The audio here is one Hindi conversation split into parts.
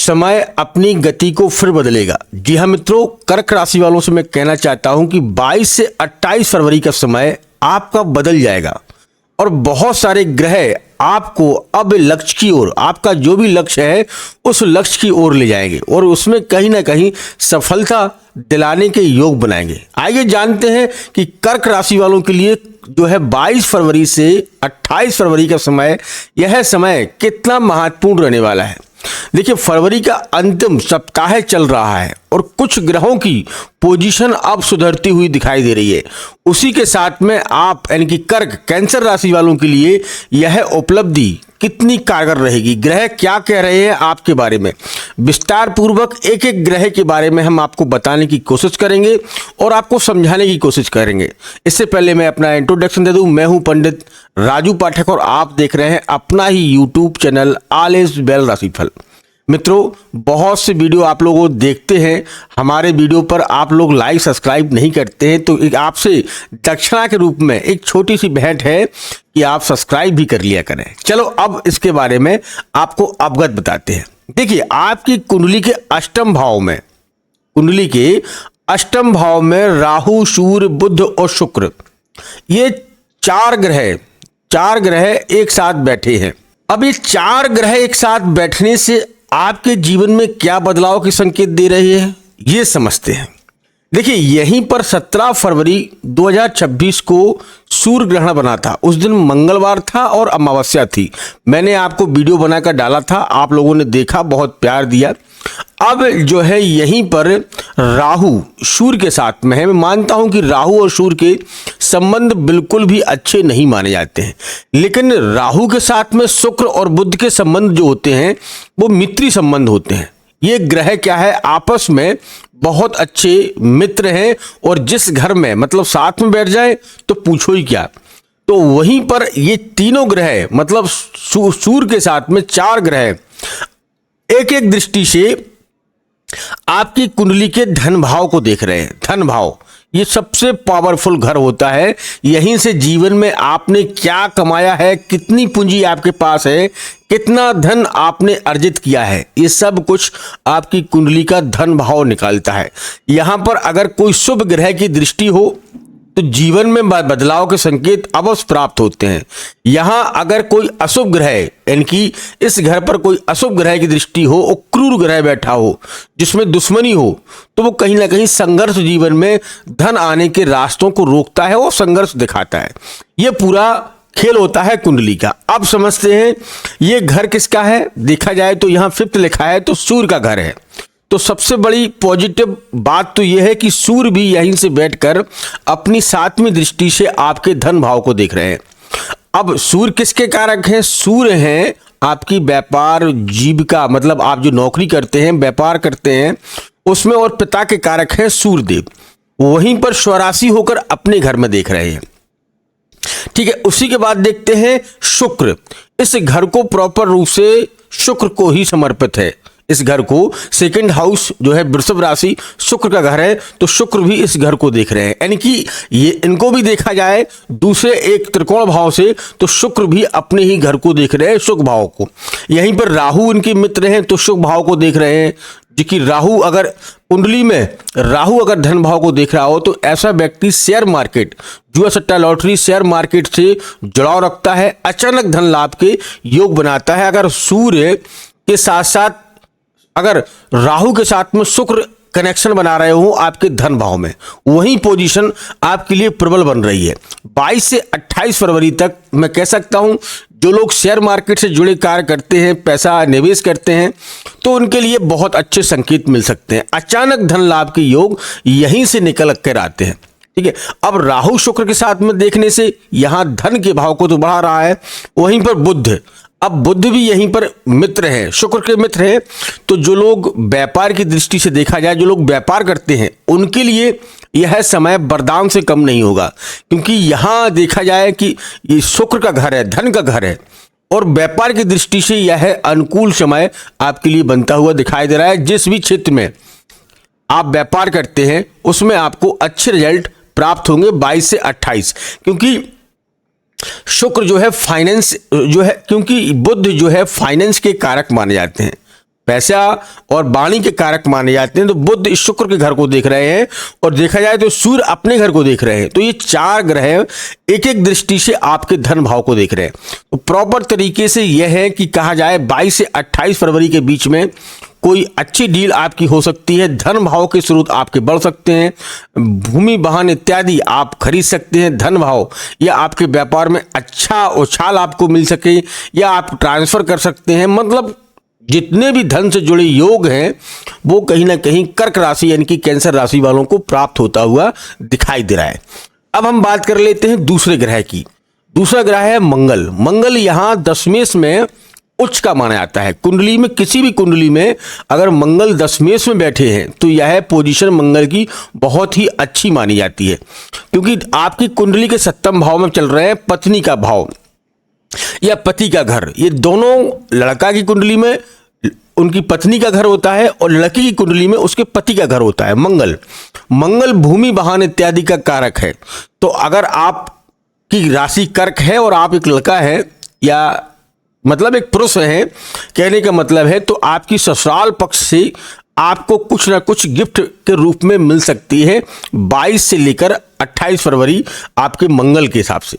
समय अपनी गति को फिर बदलेगा। जी हाँ मित्रों, कर्क राशि वालों से मैं कहना चाहता हूं कि 22 से 28 फरवरी का समय आपका बदल जाएगा और बहुत सारे ग्रह आपको अब लक्ष्य की ओर, आपका जो भी लक्ष्य है उस लक्ष्य की ओर ले जाएंगे और उसमें कहीं ना कहीं सफलता दिलाने के योग बनाएंगे। आइए जानते हैं कि कर्क राशि वालों के लिए जो है 22 फरवरी से 28 फरवरी का समय, यह समय कितना महत्वपूर्ण रहने वाला है। देखिए, फरवरी का अंतिम सप्ताह चल रहा है और कुछ ग्रहों की पोजीशन अब सुधरती हुई दिखाई दे रही है। उसी के साथ में आप यानी कि कर्क कैंसर राशि वालों के लिए यह उपलब्धि कितनी कारगर रहेगी, ग्रह क्या कह रहे हैं आपके बारे में, विस्तार पूर्वक एक एक ग्रह के बारे में हम आपको बताने की कोशिश करेंगे और आपको समझाने की कोशिश करेंगे। इससे पहले मैं अपना इंट्रोडक्शन दे दूं। मैं हूं पंडित राजू पाठक और आप देख रहे हैं अपना ही YouTube channel all is well राशिफल। मित्रों, बहुत से वीडियो आप लोग देखते हैं, हमारे वीडियो पर आप लोग लाइक सब्सक्राइब नहीं करते हैं, तो एक आपसे दक्षिणा के रूप में एक छोटी सी भेंट है कि आप सब्सक्राइब भी कर लिया करें। चलो अब इसके बारे में आपको अवगत बताते हैं। देखिए, आपकी कुंडली के अष्टम भाव में, कुंडली के अष्टम भाव में राहु, सूर्य, बुध और शुक्र, ये चार ग्रह एक साथ बैठे हैं। अब ये चार ग्रह एक साथ बैठने से आपके जीवन में क्या बदलाव के संकेत दे रहे हैं, ये समझते हैं। देखिए, यहीं पर 17 फरवरी 2026 को सूर्य ग्रहण बना था। उस दिन मंगलवार था और अमावस्या थी। मैंने आपको वीडियो बनाकर डाला था, आप लोगों ने देखा, बहुत प्यार दिया। अब जो है यहीं पर राहु सूर्य के साथ में है। मैं मानता हूं कि राहु और सूर्य के संबंध बिल्कुल भी अच्छे नहीं माने जाते हैं, लेकिन राहु के साथ में शुक्र और बुध के संबंध जो होते हैं वो मित्री संबंध होते हैं। ये ग्रह क्या है, आपस में बहुत अच्छे मित्र हैं और जिस घर में मतलब साथ में बैठ जाए तो पूछो ही क्या। तो वहीं पर ये तीनों ग्रह मतलब सूर्य के साथ में चार ग्रह एक एक दृष्टि से आपकी कुंडली के धन भाव को देख रहे हैं। धन भाव ये सबसे पावरफुल घर होता है। यहीं से जीवन में आपने क्या कमाया है, कितनी पूंजी आपके पास है, कितना धन आपने अर्जित किया है, ये सब कुछ आपकी कुंडली का धन भाव निकालता है। यहां पर अगर कोई शुभ ग्रह की दृष्टि हो तो जीवन में बदलाव के संकेत अवश्य प्राप्त होते हैं। यहां अगर कोई अशुभ ग्रह यानी कि इस घर पर कोई अशुभ ग्रह की दृष्टि हो और क्रूर ग्रह बैठा हो जिसमें दुश्मनी हो, तो वो कहीं ना कहीं संघर्ष जीवन में धन आने के रास्तों को रोकता है और संघर्ष दिखाता है। ये पूरा खेल होता है कुंडली का। अब समझते हैं ये घर किसका है। देखा जाए तो यहाँ 5th लिखा है तो सूर्य का घर है। तो सबसे बड़ी पॉजिटिव बात तो यह है कि सूर्य भी यहीं से बैठकर अपनी 7वीं दृष्टि से आपके धन भाव को देख रहे हैं। अब सूर्य किसके कारक हैं, सूर्य हैं आपकी व्यापार जीविका, मतलब आप जो नौकरी करते हैं, व्यापार करते हैं उसमें, और पिता के कारक हैं सूर्यदेव। वहीं पर स्वराशि होकर अपने घर में देख रहे हैं। ठीक है, उसी के बाद देखते हैं शुक्र। इस घर को प्रॉपर रूप से शुक्र को ही समर्पित है। इस घर को 2nd हाउस जो है वृषभ राशि शुक्र का घर है, तो शुक्र भी इस घर को देख रहे हैं। यानी कि ये इनको भी देखा जाए दूसरे एक त्रिकोण भाव से तो शुक्र भी अपने ही घर को देख रहे हैं, शुभ भाव को। यहीं पर राहु इनके मित्र हैं तो शुभ भाव को देख रहे हैं। जी कि राहु अगर कुंडली में राहु अगर धन भाव को देख रहा हो तो ऐसा व्यक्ति शेयर मार्केट, जुआ सट्टा लॉटरी, शेयर मार्केट से जुड़ाव रखता है, अचानक धन लाभ के योग बनाता है। अगर सूर्य के साथ साथ अगर राहु के साथ में शुक्र कनेक्शन बना रहे हो आपके धन भाव में, वही पोजीशन आपके लिए प्रबल बन रही है। 22 से 28 फरवरी तक मैं कह सकता हूं जो लोग शेयर मार्केट से जुड़े कार्य करते हैं, पैसा निवेश करते हैं, तो उनके लिए बहुत अच्छे संकेत मिल सकते हैं। अचानक धन लाभ के योग यहीं से निकल कर आते हैं। ठीक है, अब राहु शुक्र के साथ में देखने से यहां धन के भाव को तो बढ़ा रहा है। वहीं पर बुध, अब बुध भी यहीं पर मित्र है, शुक्र के मित्र है। तो जो लोग व्यापार की दृष्टि से देखा जाए, जो लोग व्यापार करते हैं उनके लिए यह समय वरदान से कम नहीं होगा, क्योंकि यहां देखा जाए कि ये शुक्र का घर है, धन का घर है, और व्यापार की दृष्टि से यह अनुकूल समय आपके लिए बनता हुआ दिखाई दे रहा है। जिस भी क्षेत्र में आप व्यापार करते हैं उसमें आपको अच्छे रिजल्ट प्राप्त होंगे 22 से 28, क्योंकि शुक्र जो है फाइनेंस जो है, क्योंकि बुध जो है फाइनेंस के कारक माने जाते हैं। पैसा और वाणी के कारक माने जाते हैं। तो बुध इस शुक्र के घर को देख रहे हैं और देखा जाए तो सूर्य अपने घर को देख रहे हैं। तो ये 4 ग्रह एक एक दृष्टि से आपके धन भाव को देख रहे हैं। तो प्रॉपर तरीके से यह है कि कहा जाए 22 से 28 फरवरी के बीच में कोई अच्छी डील आपकी हो सकती है। धन भाव के स्रोत आपके बढ़ सकते हैं। भूमि वाहन इत्यादि आप खरीद सकते हैं। धन भाव या आपके व्यापार में अच्छा उछाल आपको मिल सके या आप ट्रांसफर कर सकते हैं। मतलब जितने भी धन से जुड़े योग हैं वो कहीं ना कहीं कर्क राशि यानी कि कैंसर राशि वालों को प्राप्त होता हुआ दिखाई दे रहा है। अब हम बात कर लेते हैं दूसरे ग्रह की। दूसरा ग्रह है मंगल। मंगल यहाँ दशमेश में उच्च का माना जाता है। कुंडली में, किसी भी कुंडली में अगर मंगल दशमेश में बैठे हैं तो यह पोजीशन मंगल की बहुत ही अच्छी मानी जाती है, क्योंकि आपकी कुंडली के 7वें भाव में चल रहे हैं पत्नी का भाव या पति का घर। ये दोनों, लड़का की कुंडली में उनकी पत्नी का घर होता है और लड़की की कुंडली में उसके पति का घर होता है। मंगल भूमि वाहन इत्यादि का कारक है। तो अगर आपकी राशि कर्क है और आप एक लड़का है या मतलब एक पुरुष है, कहने का मतलब है, तो आपकी ससुराल पक्ष से आपको कुछ ना कुछ गिफ्ट के रूप में मिल सकती है 22 से लेकर 28 फरवरी आपके मंगल के हिसाब से।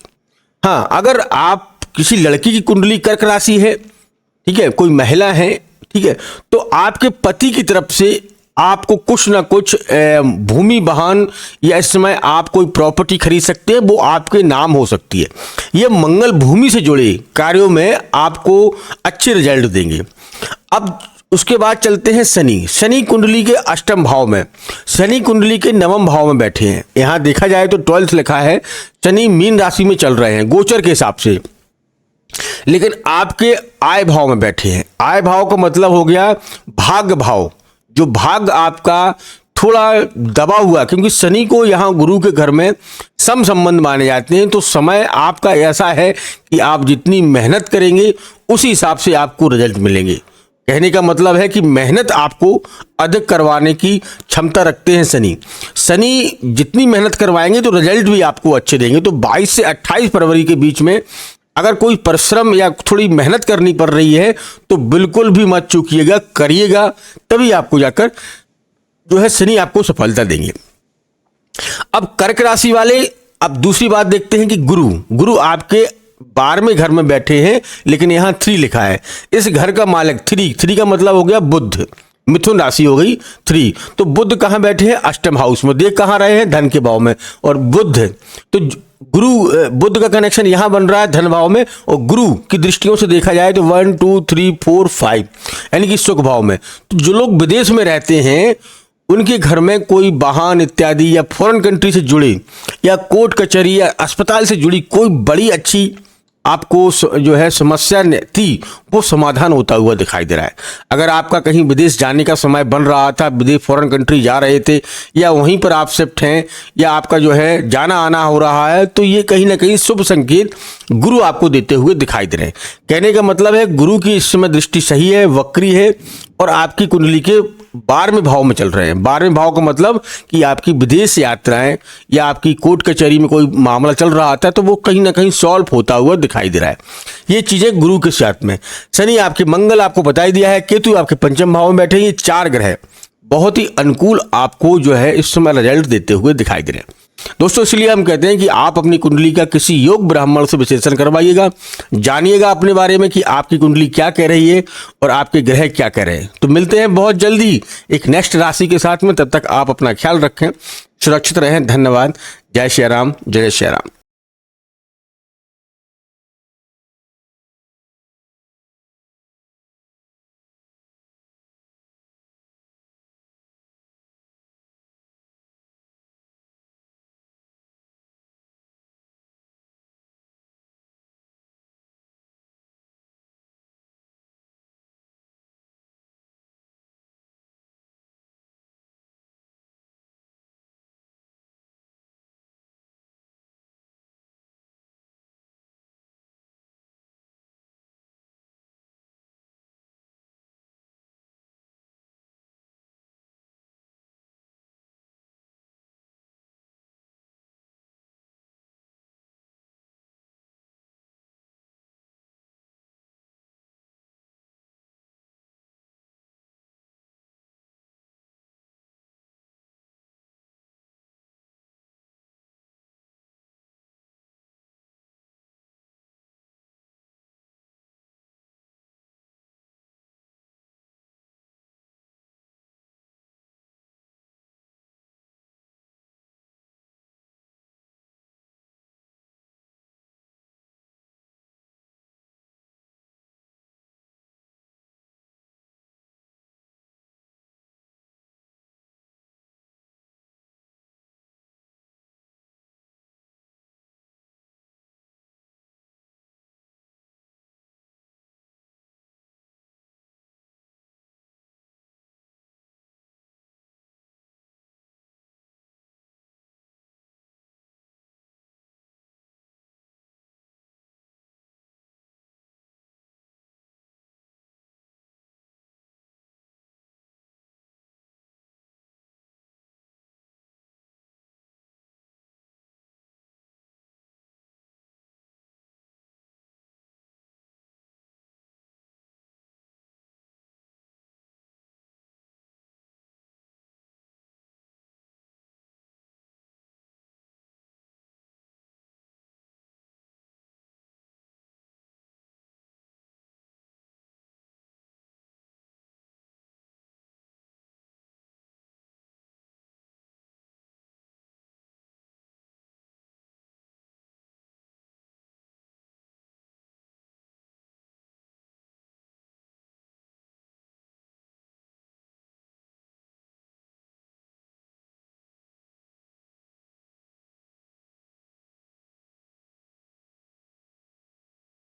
हाँ, अगर आप किसी लड़की की कुंडली कर्क राशि है, ठीक है, कोई महिला है, ठीक है, तो आपके पति की तरफ से आपको कुछ ना कुछ भूमि वाहन या इस समय आप कोई प्रॉपर्टी खरीद सकते हैं, वो आपके नाम हो सकती है। ये मंगल भूमि से जुड़े कार्यों में आपको अच्छे रिजल्ट देंगे। अब उसके बाद चलते हैं शनि। शनि कुंडली के 8वें भाव में, शनि कुंडली के 9वें भाव में बैठे हैं। यहाँ देखा जाए तो 12th लिखा है। शनि मीन राशि में चल रहे हैं गोचर के हिसाब से, लेकिन आपके आय भाव में बैठे हैं। आय भाव का मतलब हो गया भाग्य भाव, जो भाग्य आपका थोड़ा दबा हुआ, क्योंकि शनि को यहाँ गुरु के घर में सम संबंध माने जाते हैं। तो समय आपका ऐसा है कि आप जितनी मेहनत करेंगे उसी हिसाब से आपको रिजल्ट मिलेंगे। कहने का मतलब है कि मेहनत आपको अधिक करवाने की क्षमता रखते हैं शनि। शनि जितनी मेहनत करवाएंगे तो रिजल्ट भी आपको अच्छे देंगे। तो 22 से 28 फरवरी के बीच में अगर कोई परिश्रम या थोड़ी मेहनत करनी पड़ रही है तो बिल्कुल भी मत चूकिएगा, करिएगा, तभी आपको जाकर जो है शनि आपको सफलता देंगे। अब कर्क राशि वाले, अब दूसरी बात देखते हैं कि गुरु आपके 12वें घर में बैठे हैं, लेकिन यहाँ 3 लिखा है। इस घर का मालिक 3 का मतलब हो गया बुध। मिथुन राशि हो गई 3। तो बुध कहाँ बैठे हैं? 8वें हाउस में। देख कहाँ रहे हैं? धन के भाव में। और बुध तो बुध का कनेक्शन यहां बन रहा है धन भाव में, और गुरु की दृष्टियों से देखा जाए तो 1 2 3 4 5 यानी कि सुख भाव में। तो जो लोग विदेश में रहते हैं उनके घर में कोई वाहन इत्यादि या फॉरेन कंट्री से जुड़े या कोर्ट कचहरी या अस्पताल से जुड़ी कोई बड़ी अच्छी आपको जो है समस्या थी, वो समाधान होता हुआ दिखाई दे रहा है। अगर आपका कहीं विदेश जाने का समय बन रहा था, विदेश फॉरेन कंट्री जा रहे थे या वहीं पर आप शिफ्ट हैं या आपका जो है जाना आना हो रहा है, तो ये कहीं ना कहीं शुभ संकेत गुरु आपको देते हुए दिखाई दे रहे हैं। कहने का मतलब है गुरु की इस समय दृष्टि सही है, वक्री है और आपकी कुंडली के 12वें भाव में चल रहे हैं। 12वें भाव का मतलब कि आपकी विदेश यात्राएं या आपकी कोर्ट कचहरी में कोई मामला चल रहा था तो वो कहीं ना कहीं सॉल्व होता हुआ दिखाई दे रहा है। ये चीजें गुरु के साथ में। शनि आपके, मंगल आपको बता ही दिया है, केतु आपके 5वें भाव में बैठे। ये 4 ग्रह बहुत ही अनुकूल आपको जो है इस समय रिजल्ट देते हुए दिखाई दे रहे हैं। दोस्तों, इसलिए हम कहते हैं कि आप अपनी कुंडली का किसी योग ब्राह्मण से विश्लेषण करवाइएगा, जानिएगा अपने बारे में कि आपकी कुंडली क्या कह रही है और आपके ग्रह क्या कह रहे हैं। तो मिलते हैं बहुत जल्दी एक नेक्स्ट राशि के साथ में। तब तक आप अपना ख्याल रखें, सुरक्षित रहें। धन्यवाद। जय श्री राम, जय श्री राम।